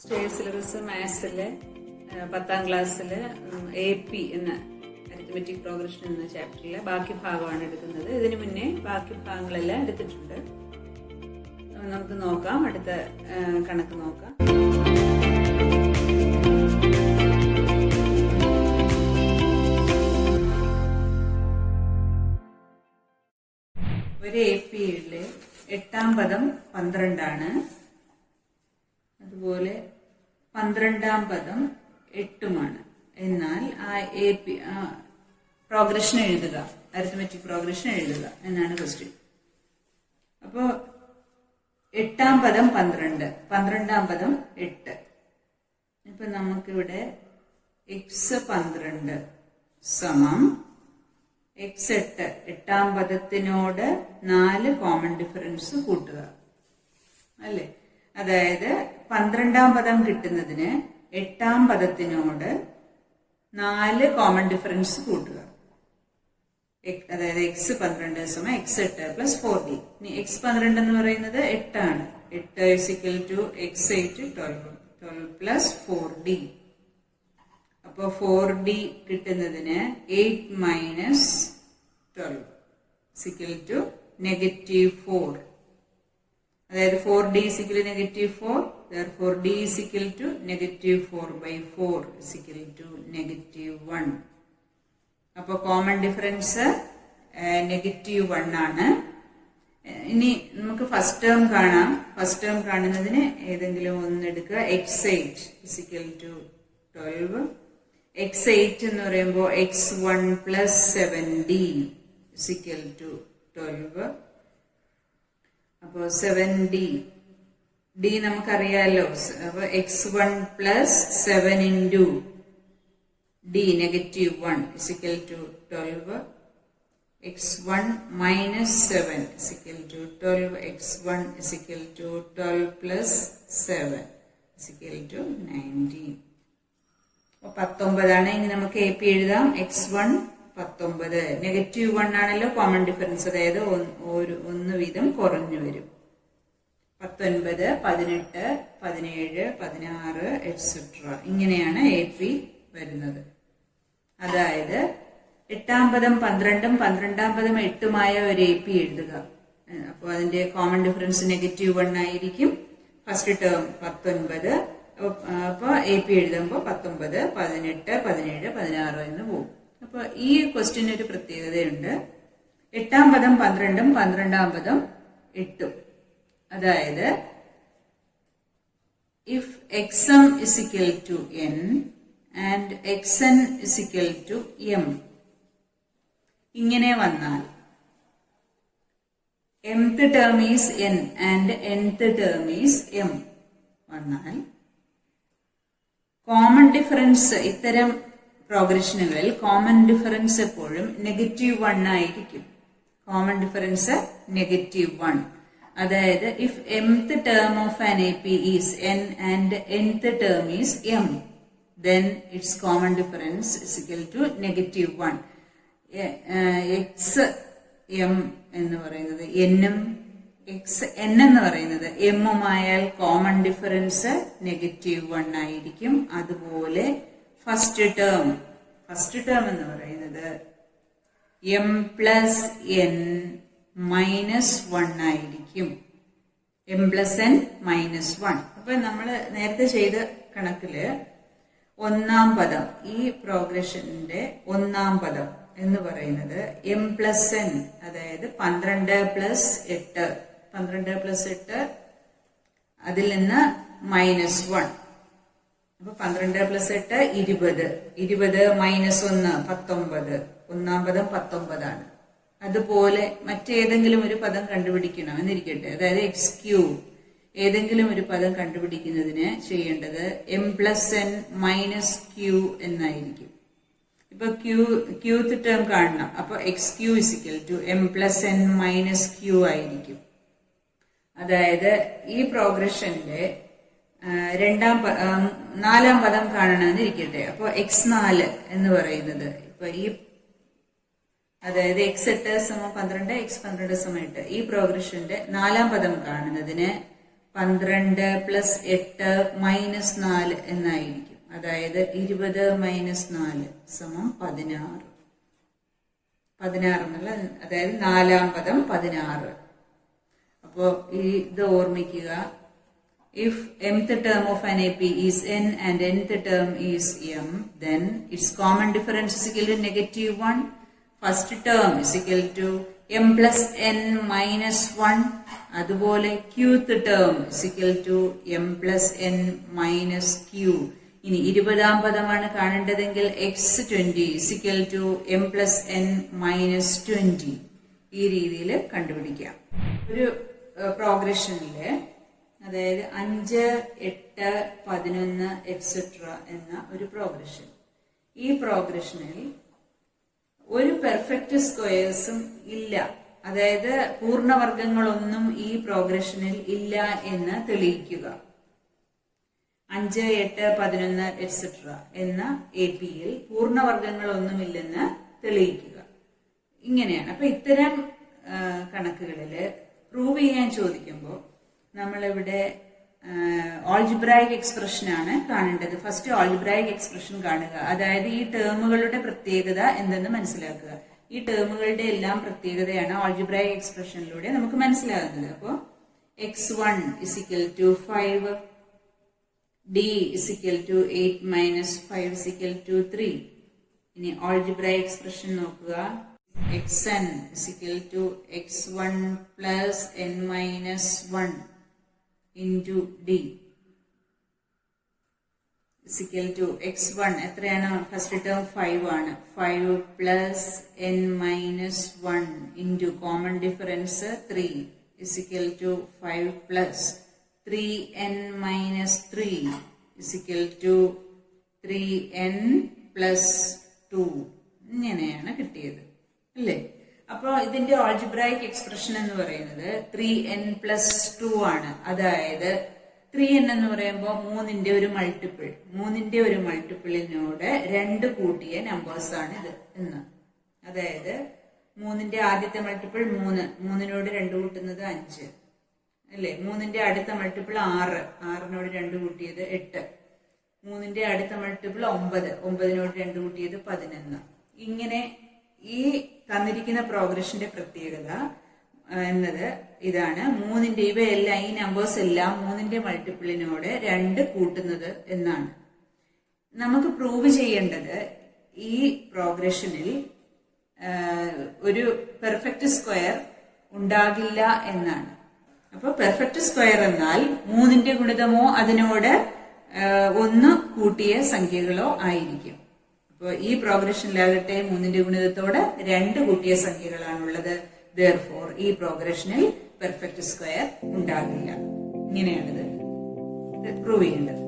State syllabus മാത്സിലെ 10ാം ക്ലാസ്സിലെ AP എന്ന arithmetic progression എന്ന ചാപ്റ്ററിലെ ബാക്കി ഭാഗമാണ് എടുക്കുന്നത്. ഇതിനു മുന്നേ ബാക്കി ഭാഗങ്ങളെല്ലാം എടുത്തിട്ടുണ്ട്. നമുക്ക് നോക്കാം, അടുത്ത കണക്ക് നോക്കാം. ഒരു APയിലെ 8ാം പദം 12 ആണ്. അതുപോലെ 12ാം പദം 8ഉമാണ്. എന്നാൽ ആ AP പ്രോഗ്രഷൻ എഴുതുക, അരിത്മെറ്റിക് പ്രോഗ്രഷൻ എഴുതുക എന്നാണ് ക്വസ്റ്റ്യൻ. അപ്പോ 8ാം പദം 12, 12ാം പദം 8. ഇപ്പൊ നമുക്കിവിടെ x12 സമം x8, 8ാം പദത്തിനോട് 4 കോമൺ ഡിഫറൻസ് കൂട്ടുക അല്ലെ. അതായത് 12ാം പദം കിട്ടുന്നതിന് 8ാം പദത്തിനോട് 4 കോമൺ ഡിഫറൻസ് കൂട്ടുക. അതായത് x12 സമം x8 പ്ലസ് 4d. ഇനി x12 എന്ന് പറയുന്നത് 8 ആണ്. 8 is equal to x8 12 plus 4d. അപ്പൊ 4d കിട്ടുന്നതിന് 8 മൈനസ് 12 is equal to -4. അതായത് 4d is equal to -4. Therefore d is equal to -4/4 is equal to -1. അപ്പൊ കോമൺ ഡിഫറൻസ് -1 ആണ്. ഇനി നമുക്ക് ഫസ്റ്റ് ടേം കാണാം. ഫസ്റ്റ് ടേം കാണുന്നതിന് ഏതെങ്കിലും ഒന്ന് എടുക്കുക. x8 is equal to 12. x8 എന്ന് പറയുമ്പോൾ x1 plus 7d is equal to 12. അപ്പോ 7d d നമുക്കറിയാലോ. അപ്പൊ x1 plus 7 into d -1 is equal to 12. x1 minus 7 is equal to 12. x1 is equal to 12 plus 7 is equal to 19. 19 ആണ്. ഇനി നമുക്ക് AP എഴുതാം. x1 19, -1 ആണല്ലോ കോമൺ ഡിഫറൻസ്, അതായത് ഒന്ന് വീതം കുറഞ്ഞു വരും. 19, 18, 17, 16 എക്സെട്ര ഇങ്ങനെയാണ് AP വരുന്നത്. അതായത് 8ാം പദം 12ഉം 12ാം പദം 8ഉമായ ഒരു AP എഴുതുക. അപ്പോൾ അതിന്റെ കോമൺ ഡിഫറൻസ് -1 ആയിരിക്കും. First term 19. അപ്പൊ AP എഴുതുമ്പോൾ 19, 18, 17, 16 എന്ന് പോകും. അപ്പൊ ഈ ക്വസ്റ്റ്യൻ ഒരു പ്രത്യേകതയുണ്ട്. 8ാം പദം 12ഉം 12ാം പദം 8ഉം. അതായത് if xm is equal to n and xn is equal to m ഇങ്ങനെ വന്നാൽ mth term is n and nth term is m വന്നാൽ കോമൺ ഡിഫറൻസ് ഇത്തരം പ്രോഗ്രഷനുകളിൽ കോമൺ ഡിഫറൻസ് എപ്പോഴും -1 ആയിരിക്കും. Common difference -1. അതായത് if mth term of an AP is n and nth term is m, then its common difference is equal to -1. x m എന്ന് പറയുന്നത് n-ഉം n എന്ന് പറയുന്നത് m-ഉം ആയാൽ കോമൺ ഡിഫറൻസ് -1 ആയിരിക്കും. അതുപോലെ ഫസ്റ്റ് ടേം എന്ന് പറയുന്നത് m പ്ലസ് n -1 ആയിരിക്കും. m plus n -1. അപ്പൊ നമ്മൾ നേരത്തെ ചെയ്ത കണക്കില് 1ാം പദം, ഈ പ്രോഗ്രഷന്റെ 1ാം പദം എന്ന് പറയുന്നത് m പ്ലസ് n, അതായത് 12 പ്ലസ് 8, 12 പ്ലസ് 8 അതിൽ നിന്ന് -1. അപ്പൊ 12 പ്ലസ് 8 20, 20 മൈനസ് 1 19. 1ാം പദം 19 ആണ്. അതുപോലെ മറ്റേതെങ്കിലും ഒരു പദം കണ്ടുപിടിക്കണം എന്നിരിക്കട്ടെ. അതായത് x3 ഏതെങ്കിലും ഒരു പദം കണ്ടുപിടിക്കുന്നതിന് ചെയ്യേണ്ടത് m plus n minus q എന്നായിരിക്കും. ഇപ്പൊ qth ടേം കാണണം. അപ്പൊ x3 is equal to m plus n minus q ആയിരിക്കും. അതായത് ഈ പ്രോഗ്രഷന്റെ 4ാം പദം കാണണമെന്നിരിക്കട്ടെ. അപ്പൊ x4 എന്ന് പറയുന്നത് ഇപ്പൊ ഈ അതായത് x8 സമം 12, x12 സമം 8 ഈ പ്രോഗ്രഷന്റെ 4ാം പദം കാണുന്നതിന് 12 പ്ലസ് 8 മൈനസ് 4 എന്നായിരിക്കും. അതായത് 20 മൈനസ് 4 സമം 16. 16 എന്നുള്ള അതായത് നാലാം പദം 16. അപ്പോ ഇത് ഓർമ്മിക്കുക. If mth term of an AP is n and nth term is m, then its common difference is equal to -1. First term is equal to m plus n minus 1. അതുപോലെ qth term is equal to m plus n minus q. ഇനി 20-ാം പദമാണ് കാണേണ്ടതെങ്കിൽ x20 is equal to m plus n minus 20. ഈ രീതിയിൽ കണ്ടുപിടിക്കാം. ഒരു പ്രോഗ്രഷനില് അതായത് 5, 8, 11 etcetera എന്ന ഒരു പ്രോഗ്രഷൻ. ഈ പ്രോഗ്രഷനിൽ ഒരു പെർഫെക്റ്റ് സ്ക്വയേഴ്സും ഇല്ല, അതായത് പൂർണ്ണവർഗങ്ങളൊന്നും ഈ പ്രോഗ്രഷനിൽ ഇല്ല എന്ന് തെളിയിക്കുക. 5, 8, 11 എക്സെട്ര എന്ന APയിൽ പൂർണ്ണവർഗങ്ങളൊന്നുമില്ലെന്ന് തെളിയിക്കുക. ഇങ്ങനെയാണ്. അപ്പൊ ഇത്തരം കണക്കുകളില് പ്രൂവ് ചെയ്യാൻ ചോദിക്കുമ്പോൾ നമ്മളിവിടെ ആൾജിബ്രായിക് എക്സ്പ്രഷൻ ആണ് കാണേണ്ടത്. ഫസ്റ്റ് ആൾജിബ്രായിക് എക്സ്പ്രഷൻ കാണുക. അതായത് ഈ ടേമുകളുടെ പ്രത്യേകത എന്തെന്ന് മനസ്സിലാക്കുക. ഈ ടേമുകളുടെ എല്ലാം പ്രത്യേകതയാണ് ആൾജിബ്രായിക് എക്സ്പ്രഷനിലൂടെ നമുക്ക് മനസ്സിലാകുന്നത്. അപ്പോ x1 is equal to 5, d is equal to 8 minus 5 is equal to 3. ഇനി ആൾജിബ്രായിക് എക്സ്പ്രഷൻ നോക്കുക. xn is equal to x1 plus n minus 1 into d is equal to x1 എത്രയാണ്? ഫസ്റ്റ് ടേം 5 ആണ്. 5 plus n minus 1 into common difference 3 is equal to 5 plus 3n minus 3 is equal to 3n plus 2. ഇങ്ങനെയാണ് കിട്ടിയത് അല്ലേ? അപ്പൊ ഇതിന്റെ algebraic expression എന്ന് പറയുന്നത് 3n plus 2 ആണ്. അതായത് 3n എന്ന് പറയുമ്പോൾ 3ന്റെ ഒരു മൾട്ടിപ്പിൾ, 3ന്റെ ഒരു മൾട്ടിപ്പിളിനോട് 2 കൂട്ടിയ നമ്പേഴ്സ് ആണ് ഇത് എന്ന്. അതായത് 3ന്റെ ആദ്യത്തെ മൾട്ടിപ്പിൾ 3, 3നോട് 2 കൂട്ടുന്നത് 5 അല്ലേ? 3ന്റെ അടുത്ത മൾട്ടിപ്പിൾ 6, 6നോട് 2 കൂട്ടിയത് 8. 3ന്റെ അടുത്ത മൾട്ടിപ്പിൾ 9, 9നോട് 2 കൂട്ടിയത് 11. ഇങ്ങനെ ഈ തന്നിരിക്കുന്ന പ്രോഗ്രഷന്റെ പ്രത്യേകത എന്നത് ഇതാണ്. 3ന്റെ ഇവയെല്ലാം, ഈ നമ്പേഴ്സ് എല്ലാം 3ന്റെ മൾട്ടിപ്പിളിനോട് 2 കൂട്ടുന്നത് എന്നാണ്. നമുക്ക് പ്രൂവ് ചെയ്യേണ്ടത് ഈ പ്രോഗ്രഷനിൽ ഒരു പെർഫെക്റ്റ് സ്ക്വയർ ഉണ്ടാകില്ല എന്നാണ്. അപ്പൊ പെർഫെക്റ്റ് സ്ക്വയർ എന്നാൽ 3ന്റെ ഗുണിതമോ അതിനോട് 1 കൂട്ടിയ സംഖ്യകളോ ആയിരിക്കും. അപ്പോൾ ഈ പ്രോഗ്രഷനിലാകട്ടെ 3ന്റെ ഗുണിതത്തോട് 2 കൂട്ടിയ സംഖ്യകളാണുള്ളത്. therefore ഈ പ്രോഗ്രഷനിൽ പെർഫെക്റ്റ് സ്ക്വയർ ഉണ്ടാകില്ല. ഇങ്ങനെയാണിത് പ്രൂവ് ചെയ്യേണ്ടത്.